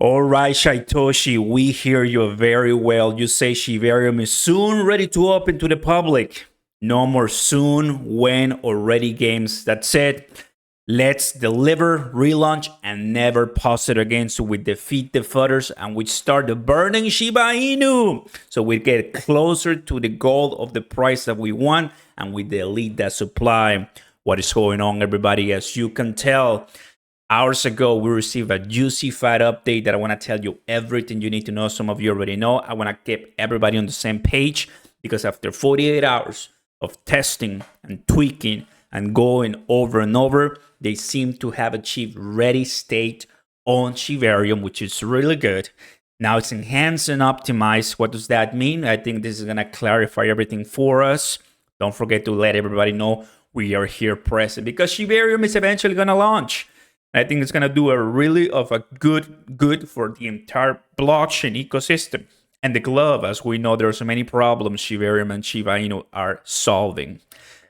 All right, Shytoshi, we hear you very well. You say SHIBARIUM is soon ready to open to the public. No more soon, when, or ready games. That's it. Let's deliver, relaunch, and never pause it again. So we defeat the fudders and we start the burning Shiba Inu. So we get closer to the goal of the price that we want and we delete that supply. What is going on, everybody? As you can tell, hours ago, we received a juicy fat update that I want to tell you everything you need to know. Some of you already know. I want to keep everybody on the same page because after 48 hours of testing and tweaking and going over and over, they seem to have achieved ready state on SHIBARIUM, which is really good. Now it's enhanced and optimized. What does that mean? I think this is going to clarify everything for us. Don't forget to let everybody know we are here present because SHIBARIUM is eventually going to launch. I think it's going to do a really of a good for the entire blockchain ecosystem. And the glove, as we know, there are so many problems SHIBARIUM and Shiba Inu are solving.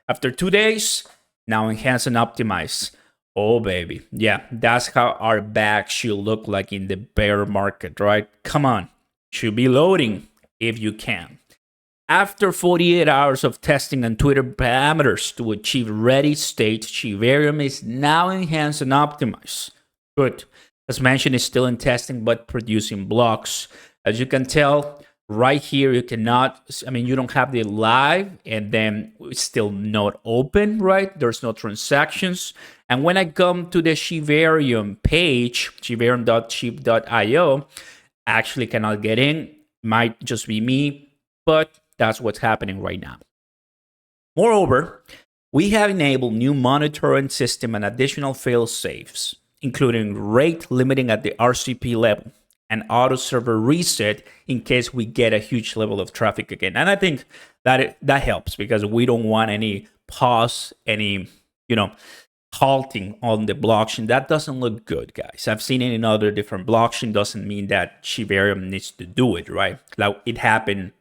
After 2 days, now enhance and optimize. Oh, baby. Yeah, that's how our bag should look like in the bear market, right? Come on. Should be loading if you can. After 48 hours of testing and Twitter parameters to achieve ready state, SHIBARIUM is now enhanced and optimized. Good. As mentioned, it's still in testing, but producing blocks. As you can tell, right here, you don't have the live, and then it's still not open, right? There's no transactions. And when I come to the SHIBARIUM page, shibarium.shib.io, actually cannot get in. Might just be me, but that's what's happening right now. Moreover, we have enabled new monitoring system and additional fail-safes, including rate limiting at the RCP level and auto server reset in case we get a huge level of traffic again. And I think that helps because we don't want any pause, any halting on the blockchain. That doesn't look good, guys. I've seen it in other different blockchain. Doesn't mean that SHIBARIUM needs to do it, right? Like it happened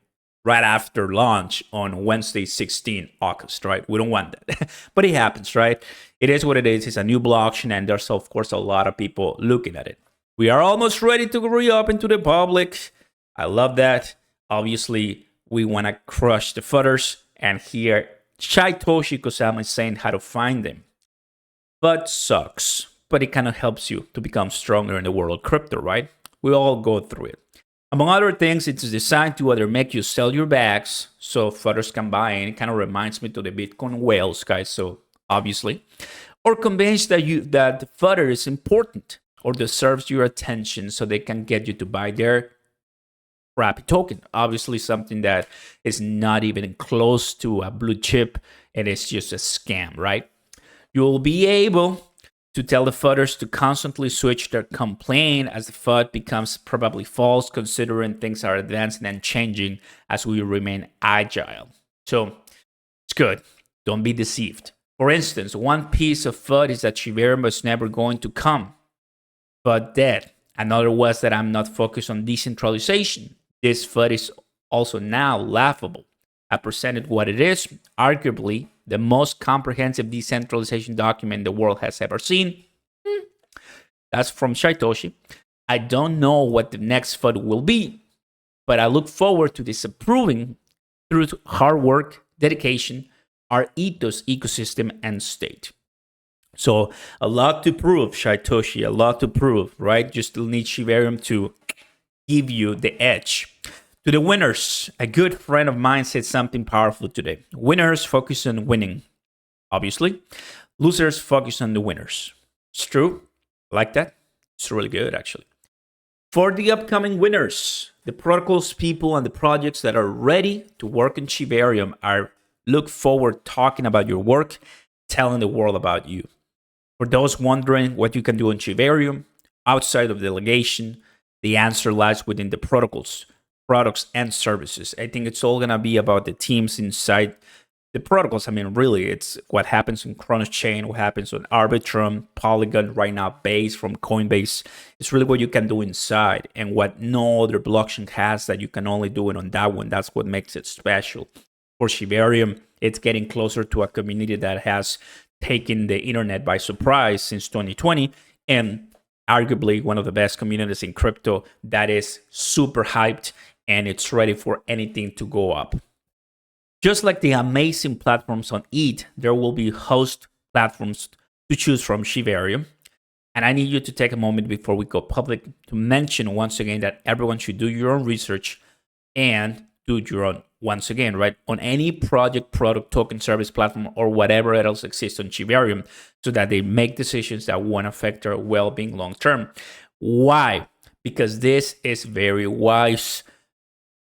right after launch on Wednesday, 16 August, right? We don't want that, but it happens, right? It is what it is. It's a new blockchain, and there's, of course, a lot of people looking at it. We are almost ready to reopen to the public. I love that. Obviously, we want to crush the fudders, and here, Shytoshi Kusama is saying how to find them. But sucks, but it kind of helps you to become stronger in the world of crypto, right? We all go through it. Among other things, it's designed to either make you sell your bags so fudders can buy, and it kind of reminds me to the Bitcoin whales, guys, so obviously, or convince that the fudder is important or deserves your attention so they can get you to buy their crappy token. Obviously, something that is not even close to a blue chip, and it's just a scam, right? You'll be able to tell the fudders to constantly switch their complaint as the FUD becomes probably false, considering things are advancing and changing as we remain agile. So it's good. Don't be deceived. For instance, one piece of FUD is that SHIBARIUM was never going to come, but dead. Another was that I'm not focused on decentralization. This FUD is also now laughable. I presented what it is, arguably the most comprehensive decentralization document the world has ever seen. That's from Shytoshi. I don't know what the next FUD will be, but I look forward to disapproving through hard work, dedication, our ethos, ecosystem, and state. So a lot to prove, Shytoshi, a lot to prove, right? You still need SHIBARIUM to give you the edge. To the winners, a good friend of mine said something powerful today. Winners focus on winning, obviously. Losers focus on the winners. It's true. I like that. It's really good, actually. For the upcoming winners, the protocols, people, and the projects that are ready to work in SHIBARIUM look forward talking about your work, telling the world about you. For those wondering what you can do in SHIBARIUM, outside of delegation, the answer lies within the protocols, products, and services. I think it's all going to be about the teams inside the protocols. I mean, really, it's what happens in Cronos chain, what happens on Arbitrum, Polygon, right now, Base from Coinbase. It's really what you can do inside and what no other blockchain has that you can only do it on that one. That's what makes it special. For SHIBARIUM, it's getting closer to a community that has taken the internet by surprise since 2020. And arguably one of the best communities in crypto that is super hyped and it's ready for anything to go up. Just like the amazing platforms on ETH, there will be host platforms to choose from SHIBARIUM. And I need you to take a moment before we go public to mention once again that everyone should do your own research and do your own, once again, right, on any project, product, token, service, platform, or whatever else exists on SHIBARIUM so that they make decisions that won't affect their well-being long-term. Why? Because this is very wise.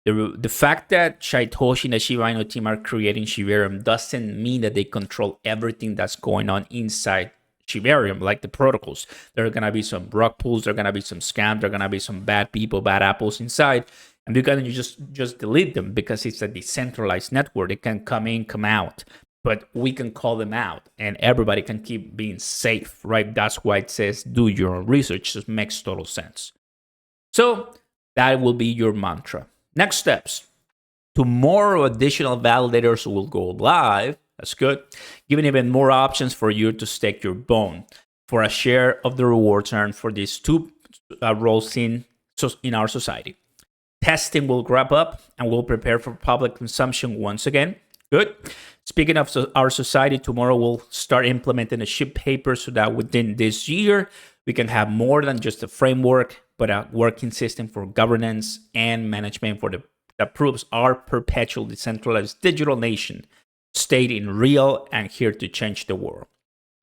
The fact that Shytoshi and the Shiba Inu team are creating SHIBARIUM doesn't mean that they control everything that's going on inside SHIBARIUM, like the protocols. There are going to be some rug pulls, there are going to be some scams, there are going to be some bad people, bad apples inside, and you can just delete them because it's a decentralized network. It can come in, come out, but we can call them out and everybody can keep being safe, right? That's why it says do your own research. It makes total sense. So that will be your mantra. Next steps. Tomorrow, additional validators will go live. That's good. Giving even more options for you to stake your bone for a share of the rewards earned for these two roles in our society. Testing will wrap up and we'll prepare for public consumption once again. Good. Speaking of our society, tomorrow we'll start implementing a SHIB paper so that within this year, we can have more than just a framework, but a working system for governance and management that proves our perpetual decentralized digital nation state in real and here to change the world.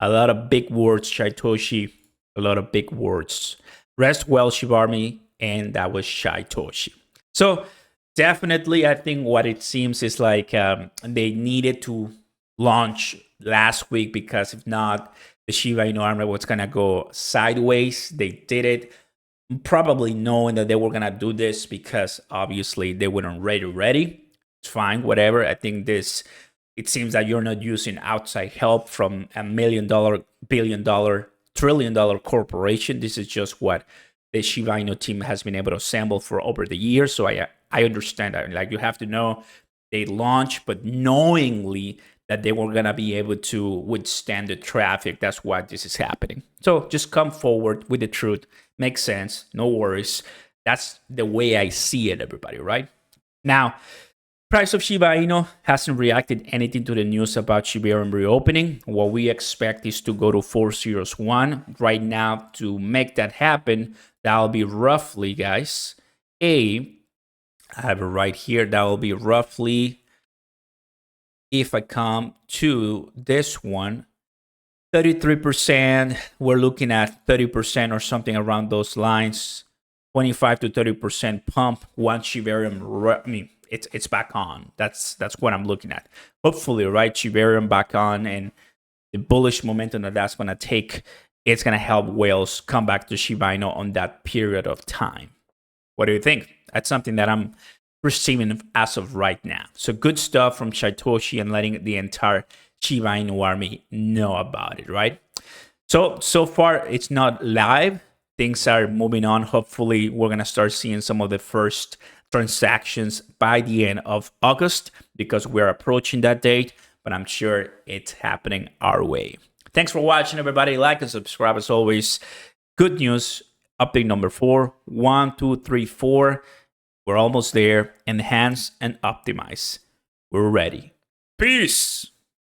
A lot of big words, Shytoshi, a lot of big words. Rest well, SHIB Army, and that was Shytoshi. So definitely, I think what it seems is like they needed to launch last week because if not, the Shiba Inu army was going to go sideways. They did it, probably knowing that they were going to do this because obviously they weren't ready. It's fine, whatever. I think it seems that you're not using outside help from $1 million, billion dollar, trillion dollar corporation. This is just what the Shiba Inu team has been able to assemble for over the years. So I understand that. Like, you have to know they launched, but knowingly that they were going to be able to withstand the traffic. That's why this is happening. So just come forward with the truth. Makes sense. No worries. That's the way I see it, everybody, right? Now, price of Shiba Inu hasn't reacted anything to the news about SHIBARIUM reopening. What we expect is to go to 401 right now. To make that happen, that'll be roughly, guys, I have it right here. That will be roughly, if I come to this one, 33%. We're looking at 30% or something around those lines. 25 to 30% pump once SHIBARIUM, it's back on. That's what I'm looking at. Hopefully, right? SHIBARIUM back on, and the bullish momentum that's going to take, it's going to help whales come back to Shiba Inu on that period of time. What do you think? That's something that I'm receiving as of right now. So good stuff from Shytoshi and letting the entire Shiba Inu army know about it, right? So far, it's not live. Things are moving on. Hopefully, we're going to start seeing some of the first transactions by the end of August because we're approaching that date, but I'm sure it's happening our way. Thanks for watching, everybody. Like and subscribe as always. Good news. Update number 4. 1, 2, 3, 4. We're almost there. Enhance and optimize. We're ready. Peace.